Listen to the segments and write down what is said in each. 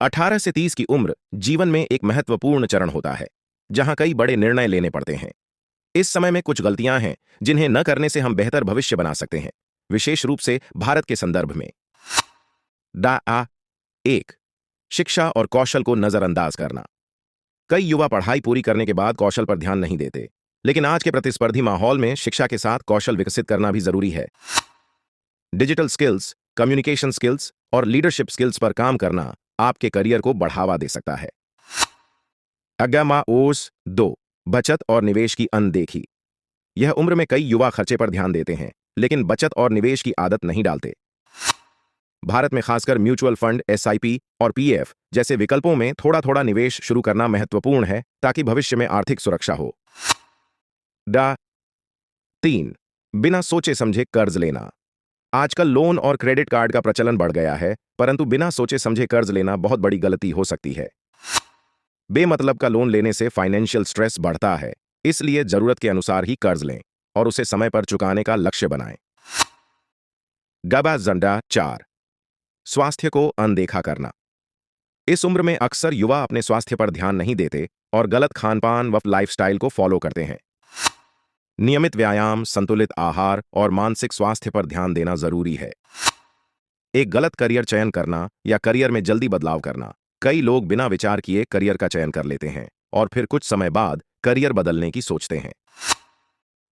18 से 30 की उम्र जीवन में एक महत्वपूर्ण चरण होता है, जहां कई बड़े निर्णय लेने पड़ते हैं। इस समय में कुछ गलतियां हैं जिन्हें न करने से हम बेहतर भविष्य बना सकते हैं, विशेष रूप से भारत के संदर्भ में। एक, शिक्षा और कौशल को नजरअंदाज करना। कई युवा पढ़ाई पूरी करने के बाद कौशल पर ध्यान नहीं देते, लेकिन आज के प्रतिस्पर्धी माहौल में शिक्षा के साथ कौशल विकसित करना भी जरूरी है। डिजिटल स्किल्स, कम्युनिकेशन स्किल्स और लीडरशिप स्किल्स पर काम करना आपके करियर को बढ़ावा दे सकता है। ओस 2, बचत और निवेश की अनदेखी। यह उम्र में कई युवा खर्चे पर ध्यान देते हैं, लेकिन बचत और निवेश की आदत नहीं डालते। भारत में खासकर म्यूचुअल फंड, एसआईपी और पीएफ जैसे विकल्पों में थोड़ा थोड़ा निवेश शुरू करना महत्वपूर्ण है, ताकि भविष्य में आर्थिक सुरक्षा हो। 3, बिना सोचे समझे कर्ज लेना। आजकल लोन और क्रेडिट कार्ड का प्रचलन बढ़ गया है, परंतु बिना सोचे समझे कर्ज लेना बहुत बड़ी गलती हो सकती है। बेमतलब का लोन लेने से फाइनेंशियल स्ट्रेस बढ़ता है, इसलिए जरूरत के अनुसार ही कर्ज लें और उसे समय पर चुकाने का लक्ष्य बनाएं। 4, स्वास्थ्य को अनदेखा करना। इस उम्र में अक्सर युवा अपने स्वास्थ्य पर ध्यान नहीं देते और गलत खानपान व लाइफस्टाइल को फॉलो करते हैं। नियमित व्यायाम, संतुलित आहार और मानसिक स्वास्थ्य पर ध्यान देना जरूरी है। एक गलत करियर चयन करना या करियर में जल्दी बदलाव करना। कई लोग बिना विचार किए करियर का चयन कर लेते हैं और फिर कुछ समय बाद करियर बदलने की सोचते हैं।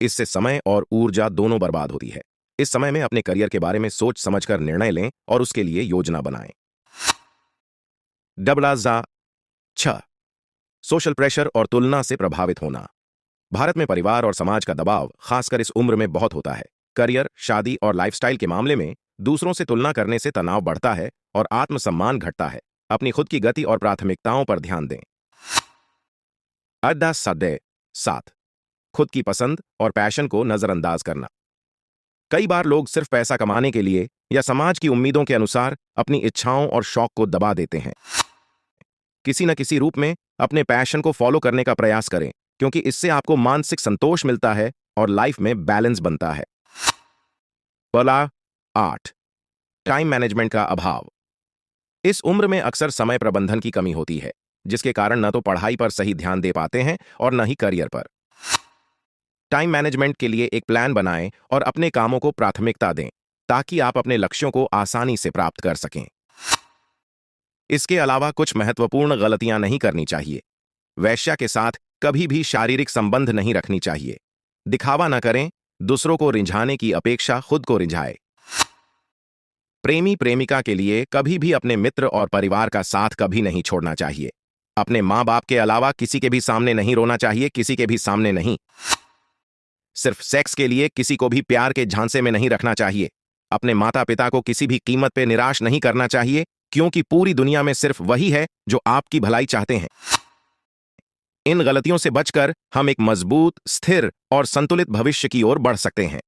इससे समय और ऊर्जा दोनों बर्बाद होती है। इस समय में अपने करियर के बारे में सोच समझकर निर्णय लें और उसके लिए योजना बनाएं। 6, सोशल प्रेशर और तुलना से प्रभावित होना। भारत में परिवार और समाज का दबाव खासकर इस उम्र में बहुत होता है। करियर, शादी और लाइफस्टाइल के मामले में दूसरों से तुलना करने से तनाव बढ़ता है और आत्मसम्मान घटता है। अपनी खुद की गति और प्राथमिकताओं पर ध्यान दें। 7, खुद की पसंद और पैशन को नजरअंदाज करना। कई बार लोग सिर्फ पैसा कमाने के लिए या समाज की उम्मीदों के अनुसार अपनी इच्छाओं और शौक को दबा देते हैं। किसी न किसी रूप में अपने पैशन को फॉलो करने का प्रयास करें, क्योंकि इससे आपको मानसिक संतोष मिलता है और लाइफ में बैलेंस बनता है। 8, टाइम मैनेजमेंट का अभाव। इस उम्र में अक्सर समय प्रबंधन की कमी होती है, जिसके कारण न तो पढ़ाई पर सही ध्यान दे पाते हैं और न ही करियर पर। टाइम मैनेजमेंट के लिए एक प्लान बनाएं और अपने कामों को प्राथमिकता दें, ताकि आप अपने लक्ष्यों को आसानी से प्राप्त कर सकें। इसके अलावा कुछ महत्वपूर्ण गलतियां नहीं करनी चाहिए। वेश्या के साथ कभी भी शारीरिक संबंध नहीं रखनी चाहिए। दिखावा न करें, दूसरों को रिझाने की अपेक्षा खुद को रिझाए। प्रेमी प्रेमिका के लिए कभी भी अपने मित्र और परिवार का साथ कभी नहीं छोड़ना चाहिए। अपने माँ बाप के अलावा किसी के भी सामने नहीं रोना चाहिए, किसी के भी सामने नहीं। सिर्फ सेक्स के लिए किसी को भी प्यार के झांसे में नहीं रखना चाहिए। अपने माता पिता को किसी भी कीमत पे निराश नहीं करना चाहिए, क्योंकि पूरी दुनिया में सिर्फ वही है जो आपकी भलाई चाहते हैं। इन गलतियों से बचकर हम एक मजबूत, स्थिर और संतुलित भविष्य की ओर बढ़ सकते हैं।